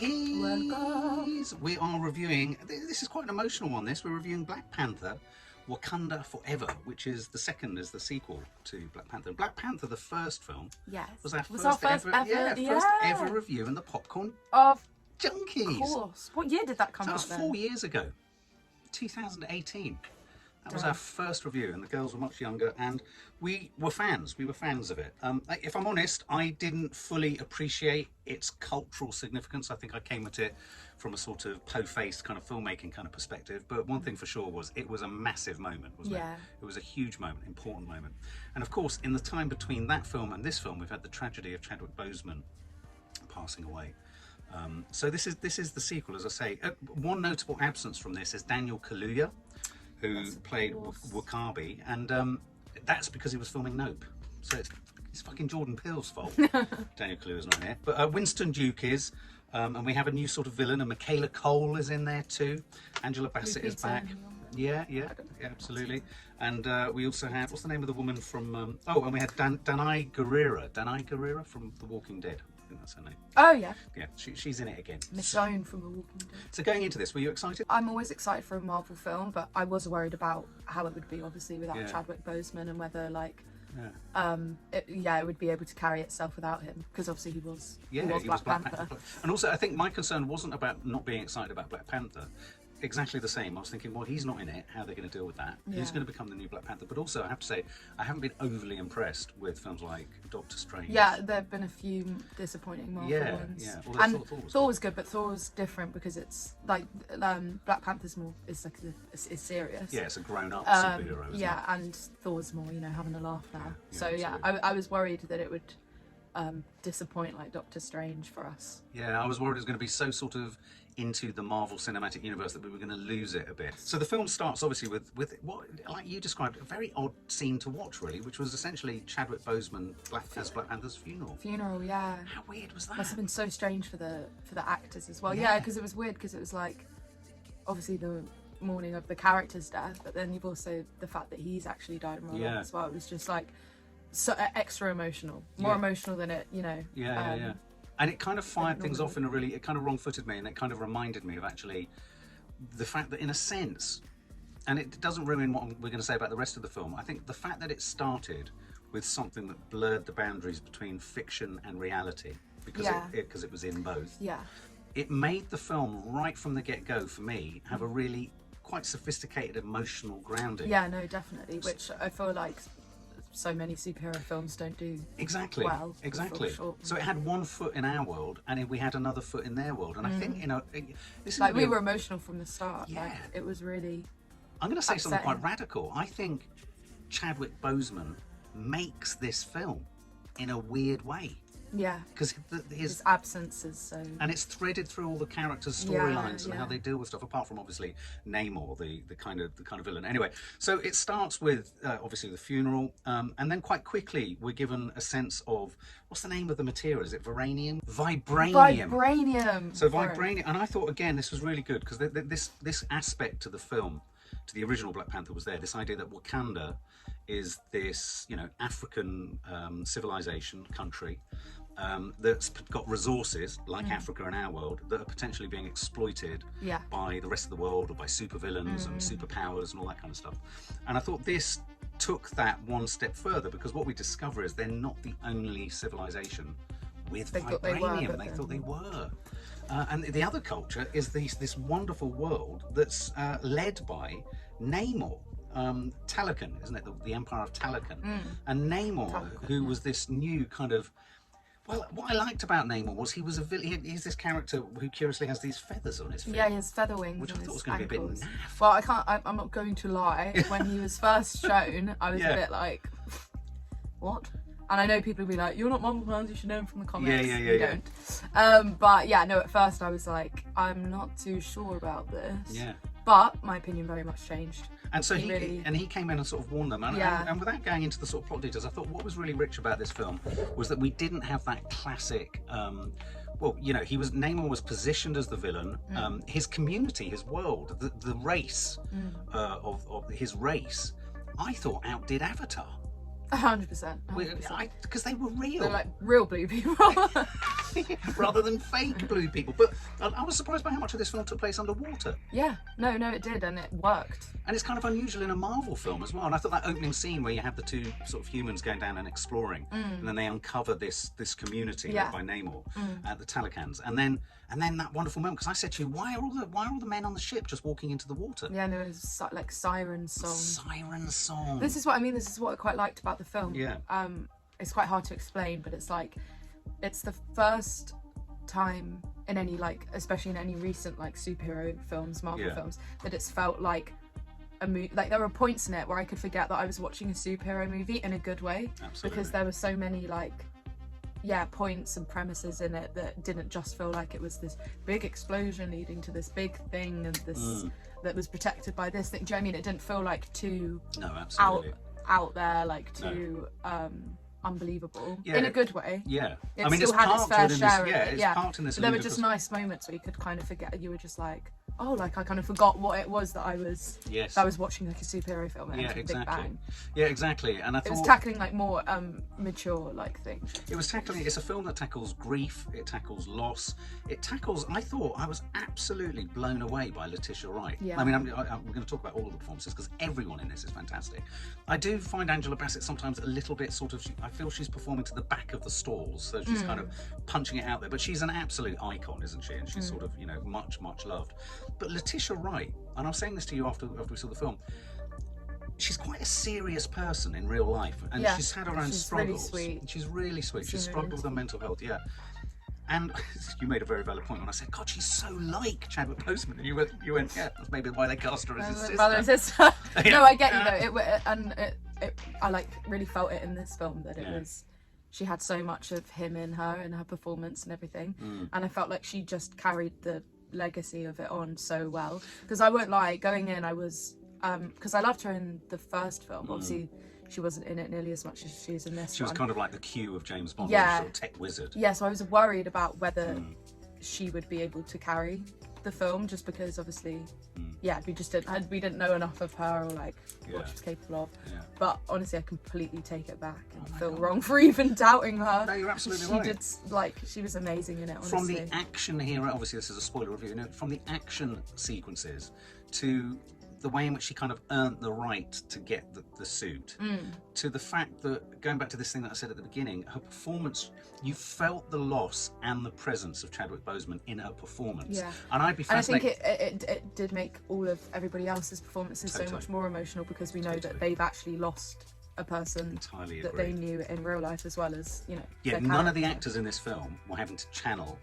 Junkies! Welcome. We are reviewing, this is quite an emotional one, this. We're reviewing Black Panther, Wakanda Forever, which is the second, is the sequel to Black Panther. Black Panther, the first film, was our first ever review in the popcorn of Junkies. Of course. What year did that come So out that was 4 years ago, 2018. That was our first review, and the girls were much younger, and we were fans. We were fans of it. If I'm honest, I didn't fully appreciate its cultural significance. I think I came at it from a sort of po-faced kind of filmmaking kind of perspective. But one thing for sure was it was a massive moment, wasn't it? It was a huge moment, important moment. And of course, in the time between that film and this film, we've had the tragedy of Chadwick Boseman passing away. So this is the sequel, as I say. One notable absence from this is Daniel Kaluuya, who played Wakabi, and that's because he was filming Nope. So it's fucking Jordan Peele's fault. Daniel Kaluuya's not here. But Winston Duke is, and we have a new sort of villain, and Michaela Coel is in there too. Angela Bassett is back. Yeah, absolutely. And we also have, what's the name of the woman from, and we had Danai Gurira from The Walking Dead. I think that's her name. Oh yeah. Yeah, she's in it again. Michonne from The Walking Dead. So going into this, were you excited? I'm always excited for a Marvel film, but I was worried about how it would be, obviously, without Chadwick Boseman, and whether it would be able to carry itself without him, because obviously he was Black Panther. And also, I think my concern wasn't about not being excited about Black Panther. Exactly the same. I was thinking, well, he's not in it. How are they going to deal with that? Who's going to become the new Black Panther? But also, I have to say, I haven't been overly impressed with films like Doctor Strange. Yeah, there have been a few disappointing Marvel ones. Yeah, and Thor was good, but Thor was different because it's like Black Panther's more is serious. Yeah, it's a grown-up superhero. Yeah, and Thor's more, having a laugh now. I was worried that it would disappoint like Doctor Strange for us. Yeah, I was worried it was going to be so sort of into the Marvel Cinematic Universe that we were going to lose it a bit. So the film starts obviously with what, like you described, a very odd scene to watch really, which was essentially Chadwick Boseman as Black Panther's funeral. Yeah. How weird was that? Must have been so strange for the actors as well. Yeah, because it was weird, because it was like obviously the morning of the character's death, but then you've also the fact that he's actually died in real life as well. It was just like so extra emotional, more emotional than it, Yeah. And it kind of fired things off in it kind of wrong-footed me, and it kind of reminded me of actually the fact that in a sense, and it doesn't ruin what we're going to say about the rest of the film, I think the fact that it started with something that blurred the boundaries between fiction and reality, because it was in both, it made the film right from the get-go, for me, have a really quite sophisticated emotional grounding. Yeah, no, definitely, which I feel like so many superhero films don't do well. Exactly. So it had one foot in our world, and we had another foot in their world. And I think, this is like we were emotional from the start. Yeah. Like, it was really I'm going to say something quite radical. I think Chadwick Boseman makes this film in a weird way. Yeah. Because his absence is so... And it's threaded through all the characters' storylines and how they deal with stuff, apart from obviously Namor, the kind of villain. Anyway, so it starts with obviously the funeral, and then quite quickly we're given a sense of, what's the name of the material? Is it Vibranium? Vibranium. So Vibranium, and I thought again this was really good, because this aspect to the film, to the original Black Panther, was there. This idea that Wakanda is this, African civilization country that's got resources like Africa and our world that are potentially being exploited by the rest of the world, or by supervillains and superpowers and all that kind of stuff. And I thought this took that one step further, because what we discover is they're not the only civilization with vibranium. They thought they were. And the other culture is this wonderful world that's led by Namor. Talokan, isn't it? The Empire of Talokan. And Namor, who was this new kind of... Well, what I liked about Namor was he was a villain. He's this character who curiously has these feathers on his feet. Yeah, he has feather wings. Which I thought was going to be a bit naff. Well, I'm not going to lie. When he was first shown, I was a bit like, what? And I know people will be like, you're not Marvel fans, you should know him from the comics. Yeah. You don't. But yeah, no, at first I was like, I'm not too sure about this. Yeah. But my opinion very much changed. And so he came in and sort of warned them. And without going into the sort of plot details, I thought what was really rich about this film was that we didn't have that classic... Namor was positioned as the villain. His community, his world, the race of his race, I thought outdid Avatar. 100%. Because they were real. They're like real blue people. rather than fake blue people. But I was surprised by how much of this film took place underwater. Yeah, no, it did, and it worked. And it's kind of unusual in a Marvel film as well. And I thought that opening scene where you have the two sort of humans going down and exploring, and then they uncover this community led by Namor, the Talakans, and then that wonderful moment, because I said to you, why are all the men on the ship just walking into the water? Yeah, no, it was like siren song. Siren song. This is what I mean. This is what I quite liked about the film. Yeah. It's quite hard to explain, but it's like, it's the first time in any, like, especially in any recent like superhero films, Marvel films, that it's felt like a movie. Like, there were points in it where I could forget that I was watching a superhero movie in a good way. Absolutely. Because there were so many like points and premises in it that didn't just feel like it was this big explosion leading to this big thing and this that was protected by this thing. Do you know what I mean? It didn't feel like too out there, like too unbelievable in a good way. Yeah, I mean, it's had its fair share. It's parked in this. But there were just nice moments where you could kind of forget. You were just like, oh, like I kind of forgot what it was that I was. Yes. That I was watching like a superhero film. And yeah, Big exactly. Bang. Yeah, exactly. And I thought it was tackling like more mature like things. It was tackling. It's a film that tackles grief. It tackles loss. It tackles. I thought I was absolutely blown away by Letitia Wright. Yeah. I mean, I'm going to talk about all of the performances because everyone in this is fantastic. I do find Angela Bassett sometimes a little bit sort of. I feel she's performing to the back of the stalls, so she's kind of punching it out there. But she's an absolute icon, isn't she? And she's sort of, much loved. But Letitia Wright, and I was saying this to you after we saw the film, she's quite a serious person in real life, and she's had her own struggles. Really sweet. She's really sweet. She's struggled with her mental health, And you made a very valid point when I said, God, she's so like Chadwick Boseman. And you went, yeah, that's maybe why they cast her as his sister. Brother and sister. No, I get you though. I like really felt it in this film that it was. She had so much of him in her and her performance and everything, and I felt like she just carried the legacy of it on so well. Because I won't lie, going in, I was because I loved her in the first film. Obviously, she wasn't in it nearly as much as she is in this. She was kind of like the Q of James Bond, yeah, sort of tech wizard. Yeah, so I was worried about whether she would be able to carry the film, just because obviously we didn't know enough of her or like what she was capable of. But honestly, I completely take it back and feel wrong for even doubting her. No, you're absolutely right. She was amazing in it, honestly. From the action here, obviously this is a spoiler review, from the action sequences to the way in which she kind of earned the right to get the suit, to the fact that, going back to this thing that I said at the beginning, her performance, you felt the loss and the presence of Chadwick Boseman in her performance. Yeah. And I'd be fascinated. And I think it did make all of everybody else's performances so much more emotional, because we know that they've actually lost a person that they knew in real life as well as, Yeah, none of the actors in this film were having to channel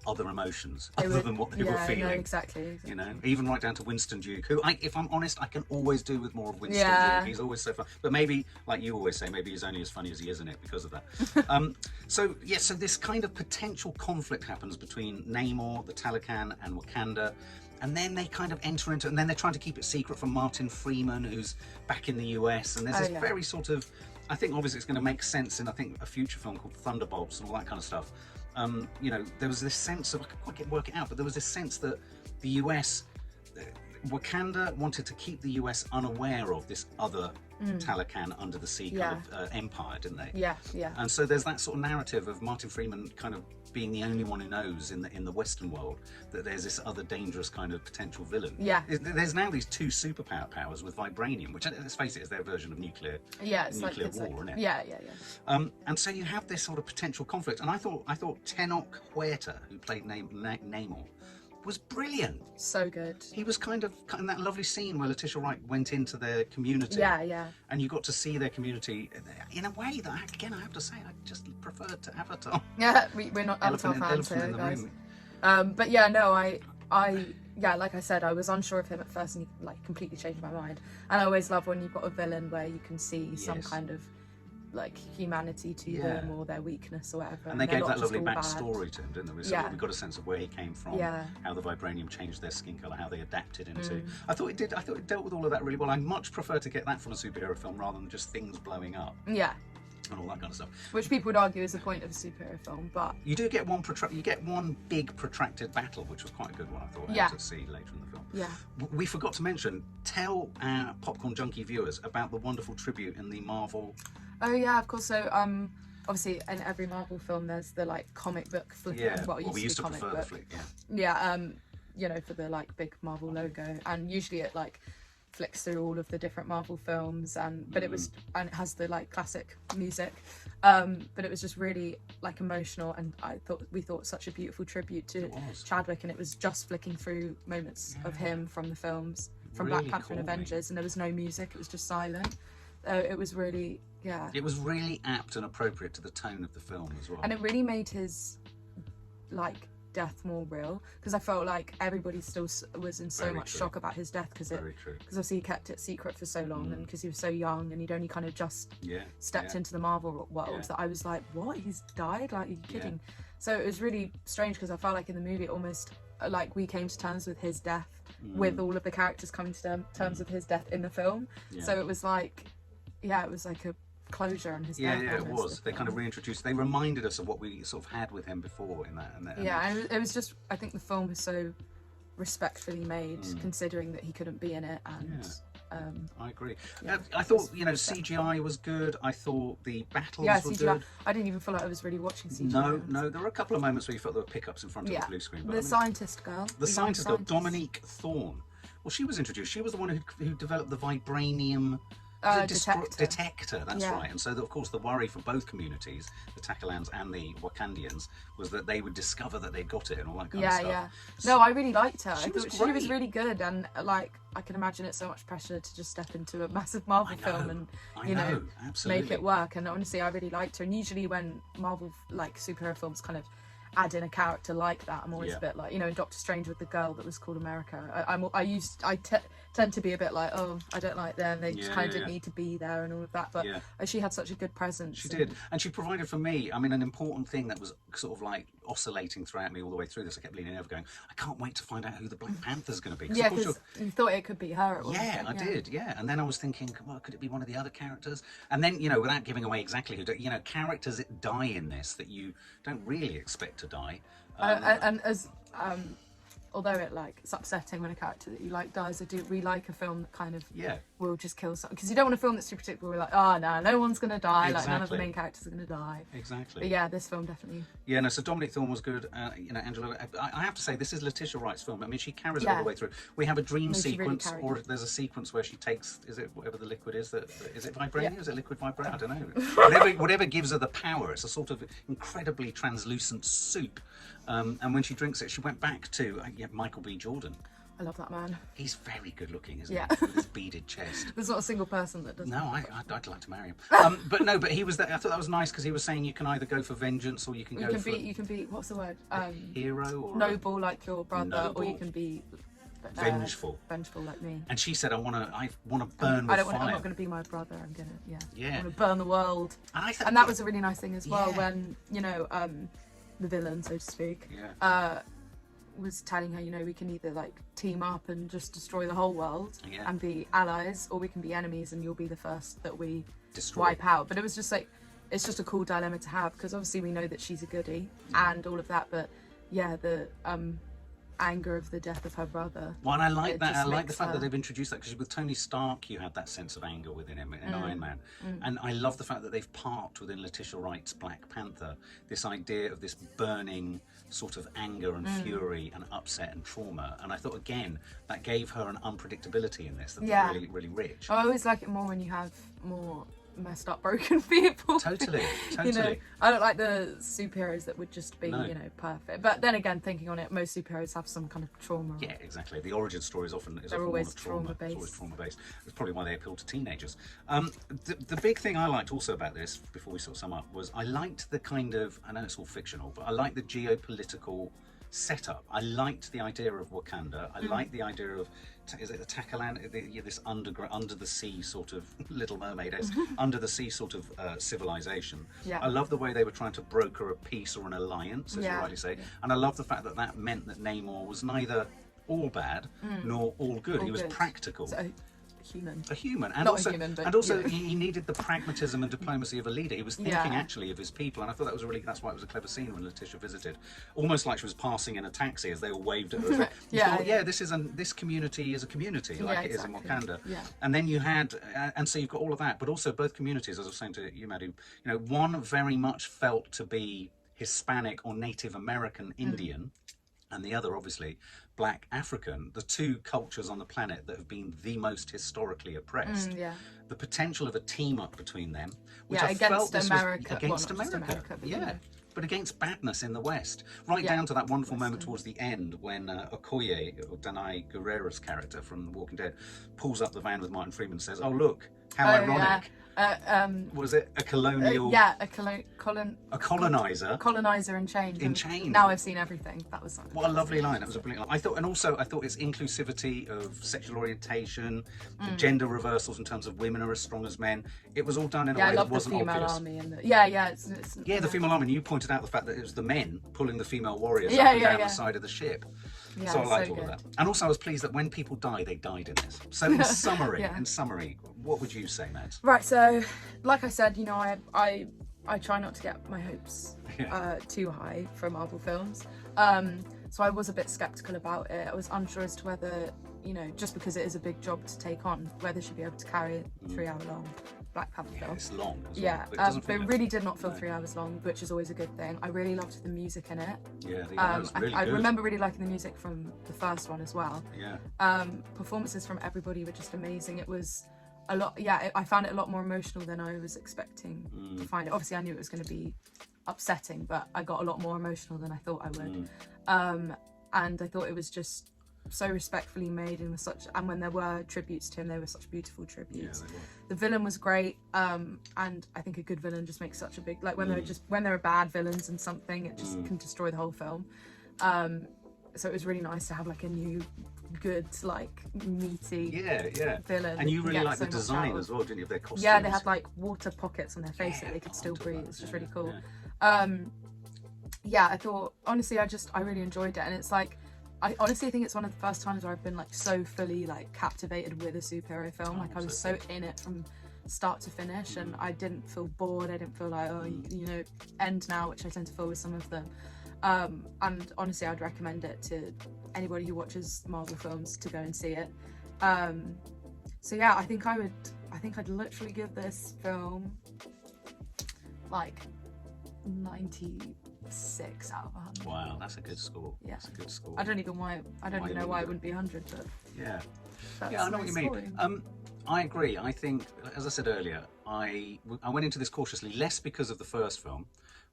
other emotions other than what they were feeling. No, exactly. Even right down to Winston Duke, who, if I'm honest, I can always do with more of Winston Duke. He's always so fun. But maybe, like you always say, maybe he's only as funny as he is in it because of that. So this kind of potential conflict happens between Namor, the Talakan, and Wakanda. And then they kind of enter into, and then they're trying to keep it secret from Martin Freeman, who's back in the US. And there's this very sort of, I think obviously it's going to make sense in, I think, a future film called Thunderbolts and all that kind of stuff. There was this sense of, I can't quite work it out, but there was this sense that the US, Wakanda wanted to keep the US unaware of this other Talakan under the sea kind of empire, didn't they? Yeah. And so there's that sort of narrative of Martin Freeman kind of being the only one who knows in the Western world that there's this other dangerous kind of potential villain. Yeah. There's now these two superpowers with vibranium, which, let's face it, is their version of nuclear war, isn't it? Yeah. And so you have this sort of potential conflict. And I thought Tenoch Huerta, who played Namor, was brilliant. So good. He was kind of in that lovely scene where Letitia Wright went into their community. Yeah. And you got to see their community in a way that, again, I have to say, I just preferred to Avatar. Yeah, we're not Avatar fans here, guys. But yeah, no, I like I said, I was unsure of him at first, and he completely changed my mind. And I always love when you've got a villain where you can see some kind of humanity to them, or their weakness or whatever. And they gave that lovely backstory to him, didn't they? We got a sense of where he came from, how the vibranium changed their skin colour, how they adapted into. I thought it dealt with all of that really well. I much prefer to get that from a superhero film rather than just things blowing up. Yeah. And all that kind of stuff. Which people would argue is the point of a superhero film, but you do get one big protracted battle, which was quite a good one, I thought, to see later in the film. Yeah. We forgot to mention, tell our Popcorn Junkie viewers about the wonderful tribute in the Marvel. Oh yeah, of course. So obviously in every Marvel film there's the like comic book flick. Yeah, Well, we used to comic prefer book. the flick. Yeah. You know, for the like big Marvel logo, and usually it like flicks through all of the different Marvel films, but it has the like classic music, but it was just really like emotional, and we thought such a beautiful tribute to Chadwick, and it was just flicking through moments of him from the films, from Really Black Panther and calming. Avengers, and there was no music, it was just silent. It was really, It was really apt and appropriate to the tone of the film as well. and it really made his like death more real, because I felt like everybody still was in so Very much true. shock about his death, because obviously he kept it secret for so long, and because he was so young and he'd only kind of just stepped into the Marvel world, that I was like, what, he's died? Like, are you kidding? So it was really strange, because I felt like in the movie it almost like we came to terms with his death with all of the characters coming to terms with his death in the film. So it was like, it was like a closure on his death. It was. They kind of reintroduced. They reminded us of what we sort of had with him before in that. And it was just. I think the film was so respectfully made, considering that he couldn't be in it. And I agree. I thought CGI was good. I thought the battles were good. I didn't even feel like I was really watching CGI. No. There were a couple of moments where you felt there were pickups in front of the blue screen. But the scientist girl. The scientist girl, Dominique Thorne. Well, she was introduced. She was the one who developed the vibranium. Detector, that's right. And so, of course, the worry for both communities, the Takalans and the Wakandians, was that they would discover that they'd got it and all that kind of stuff. No, I really liked her. She I thought was she was really good, and like I can imagine it's so much pressure to just step into a massive Marvel film and make it work. And honestly, I really liked her. And usually when Marvel like superhero films kind of add in a character like that, I'm always a bit like, in Doctor Strange with the girl that was called America, I tend to be a bit like, oh, I don't like them, they just kind of didn't need to be there and all of that, but she had such a good presence. She did, and she provided for me, an important thing that was sort of like oscillating throughout me all the way through this. I kept leaning over going, I can't wait to find out who the Black Panther's going to be. Because you thought it could be her at one point. I did, and then I was thinking, well, could it be one of the other characters? And then, without giving away exactly who, characters that die in this that you don't really expect to die. And as although it's upsetting when a character that you like dies, I do really like a film that kind of will just kill someone, because you don't want a film that's too predictable. We're like, oh no one's gonna die. Like none of the main characters are gonna die. Exactly. But this film definitely. So Dominique Thorne was good. Angela. I have to say, this is Letitia Wright's film. She carries it all the way through. We have a dream sequence, or there's a sequence where she takes, is it whatever the liquid is? Is it vibranium? Is it liquid vibranium? I don't know. whatever gives her the power. It's a sort of incredibly translucent soup. And when she drinks it, she went back to Michael B. Jordan. I love that man. He's very good looking, isn't he? With his beaded chest. There's not a single person that doesn't. No, I'd like to marry him. But he was there. I thought that was nice, because he was saying you can either go for vengeance or you can go for... You can be, what's the word? Hero or... Noble like your brother, or you can be... vengeful like me. And she said, I want to burn with fire. I'm not going to be my brother. I'm going to I want to burn the world. And that was a really nice thing as well, when the villain, so to speak, was telling her, we can either like team up and just destroy the whole world and be allies, or we can be enemies and you'll be the first that we wipe out. But it was just like, it's just a cool dilemma to have, because obviously we know that she's a goodie and all of that, but the anger of the death of her brother. Well, and I like that. I like the fact that they've introduced that, because with Tony Stark, you had that sense of anger within him in Iron Man. And I love the fact that they've parked within Letitia Wright's Black Panther this idea of this burning sort of anger and fury and upset and trauma. And I thought, again, that gave her an unpredictability in this that was really, really rich. I always like it more when you have more messed up, broken people. Totally. I don't like the superheroes that would just be perfect, but then again, thinking on it, most superheroes have some kind of trauma. Exactly. The origin story is often always trauma based. It's always trauma based. That's probably why they appeal to teenagers. The big thing I liked also about this, before we sort of sum up, was I liked the kind of, I know it's all fictional, but I liked the geopolitical setup. I liked the idea of Wakanda. I liked the idea of, is it the Takalan, this under the sea sort of Little Mermaid-esque, under the sea sort of civilization. I love the way they were trying to broker a peace or an alliance, as you rightly say. And I love the fact that that meant that Namor was neither all bad nor all good. He was practical. human. A human, and Not also, a human, but, and also you know. he needed the pragmatism and diplomacy of a leader. He was thinking actually of his people, and I thought that was that's why it was a clever scene when Letitia visited, almost like she was passing in a taxi as they all waved at her. This community is a community, like it is in Wakanda. Yeah. And then you had, and so you've got all of that, but also both communities, as I was saying to you, Maddie, you know, one very much felt to be Hispanic or Native American Indian, and the other obviously Black African, the two cultures on the planet that have been the most historically oppressed. The potential of a team up between them, which I felt this was against America, but against badness in the West, right down to that wonderful moment towards the end when Okoye, or Danai Gurira's character from The Walking Dead, pulls up the van with Martin Freeman and says, "Oh look, how ironic." Was it a colonial? A colonizer. Colonizer in chains. In chains. Now I've seen everything. That was what a lovely line. That was a brilliant line. I thought its inclusivity of sexual orientation, the gender reversals in terms of women are as strong as men. It was all done in a way that wasn't obvious. Army and the female army. And you pointed out the fact that it was the men pulling the female warriors up and down the side of the ship. Yeah, so I liked all of that. And also I was pleased that when people die, they died in this. So in summary, what would you say, Matt? Right, so like I said, you know, I try not to get my hopes too high for Marvel films. So I was a bit skeptical about it. I was unsure as to whether, you know, just because it is a big job to take on, whether she'd be able to carry a 3-hour-long Black Panther film. It's long as well. But it really did not feel 3 hours long, which is always a good thing. I really loved the music in it. Yeah, it was really I good. remember really liking the music from the first one as well. Yeah. Performances from everybody were just amazing. It was a lot. I found it a lot more emotional than I was expecting to find it. Obviously, I knew it was going to be upsetting, but I got a lot more emotional than I thought I would. And I thought it was just so respectfully made, and and when there were tributes to him, they were such beautiful tributes. Yeah, the villain was great, and I think a good villain just makes such a big, like when there are bad villains in something, it just can destroy the whole film. So it was really nice to have like a new good, like meaty villain. And you really liked the design as well, didn't you, of their costumes? Yeah, they had like water pockets on their face that they could still breathe. It's just really cool. I thought, honestly, I really enjoyed it, and it's like, I honestly think it's one of the first times where I've been like so fully like captivated with a superhero film. Like I was so in it from start to finish, and I didn't feel bored. I didn't feel like, you know, end now, which I tend to feel with some of them. And honestly, I'd recommend it to anybody who watches Marvel films to go and see it. So yeah, I think I'd literally give this film like 96 out of 100. Wow, that's a good score. Yeah. That's a good score. I don't even know why it wouldn't be 100, but yeah, I know what you mean. I agree. I think, as I said earlier, I went into this cautiously, less because of the first film,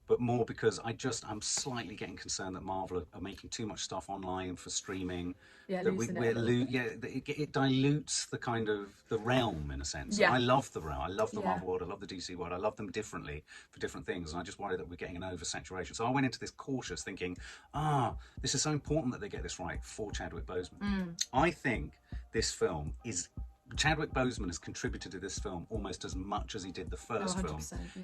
but more because I'm slightly getting concerned that Marvel are making too much stuff online for streaming. Yeah, it dilutes the kind of the realm in a sense. Yeah. I love the realm. I love the Marvel world. I love the DC world. I love them differently for different things, and I just worry that we're getting an oversaturation. So I went into this cautious, thinking, this is so important that they get this right for Chadwick Boseman. I think this film is. Chadwick Boseman has contributed to this film almost as much as he did the first film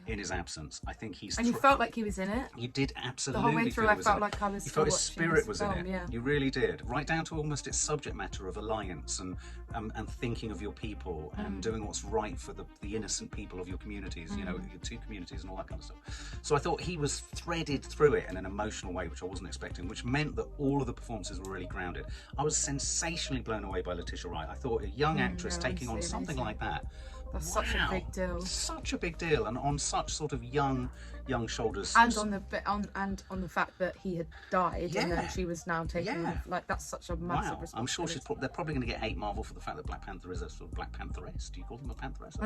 in his absence. I think he's... And you felt like he was in it? You did absolutely. The whole way through I felt like I was... You felt his spirit was in it. Yeah. You really did. Right down to almost its subject matter of alliance and thinking of your people and doing what's right for the innocent people of your communities, you know, your two communities and all that kind of stuff. So I thought he was threaded through it in an emotional way, which I wasn't expecting, which meant that all of the performances were really grounded. I was sensationally blown away by Letitia Wright. I thought a young actress taking on something like that. That's such a big deal. Such a big deal, and on such sort of young shoulders. And on the fact that he had died, and then she was now taking like that's such a massive responsibility. I'm sure they're probably going to get hate Marvel for the fact that Black Panther is a sort of Black Pantheress. Do you call them a Pantheress?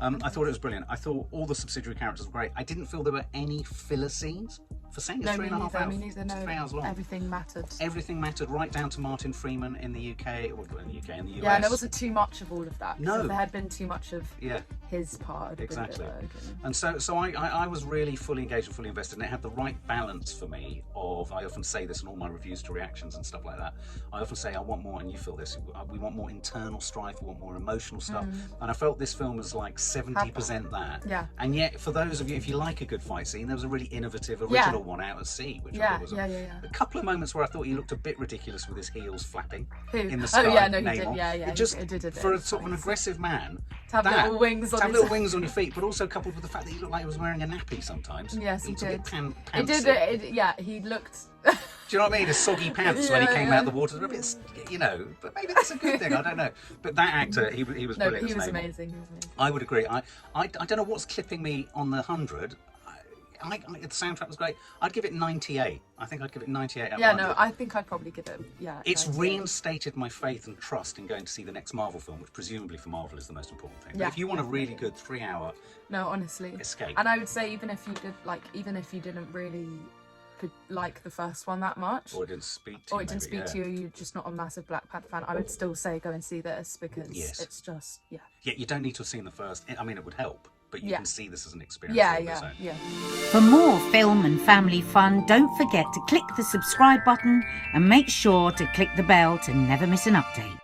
I thought it was brilliant. I thought all the subsidiary characters were great. I didn't feel there were any filler scenes. For saying it's 3.5 hours, 3 hours long. Everything mattered. Everything mattered, right down to Martin Freeman in the UK, or in the UK, in the US. Yeah, there wasn't too much of all of that. No. If there had been too much of his part. Exactly. And so I was really fully engaged and fully invested, and it had the right balance for me of, I often say this in all my reviews to reactions and stuff like that, I often say I want more, and you feel this, we want more internal strife, we want more emotional stuff, and I felt this film was like 70% that. Yeah. And yet, for those of you, if you like a good fight scene, there was a really innovative, original final one out at sea, which I Yeah, thought was yeah. a couple of moments where I thought he looked a bit ridiculous with his heels flapping Who? in the sky. Oh yeah, no, he Namor. did. Yeah, It just he did for a sort of an aggressive man to have little wings on to have his little wings on your feet, but also coupled with the fact that he looked like he was wearing a nappy sometimes. Yes, he looked a bit did. pantsy. Yeah, he looked. Do you know what I mean? His soggy pants when he came out of the water were a bit, but maybe that's a good thing. I don't know. But that actor, he was No, brilliant. he was amazing. He was amazing. I would agree. I don't know what's clipping me on the 100. The soundtrack was great. I'd give it 98. I think I'd give it 98 out of 100. No, I think I'd probably give it, It's 98. reinstated my faith and trust in going to see the next Marvel film, which presumably for Marvel is the most important thing. Yeah. But if you want a really good 3-hour No, honestly. escape. And I would say even if you didn't really like the first one that much, or it didn't speak to you, you're just not a massive Black Panther fan, I would still say go and see this because it's just, Yeah, you don't need to have seen the first. I mean, it would help, but you can see this as an experience. Yeah. For more film and family fun, don't forget to click the subscribe button and make sure to click the bell to never miss an update.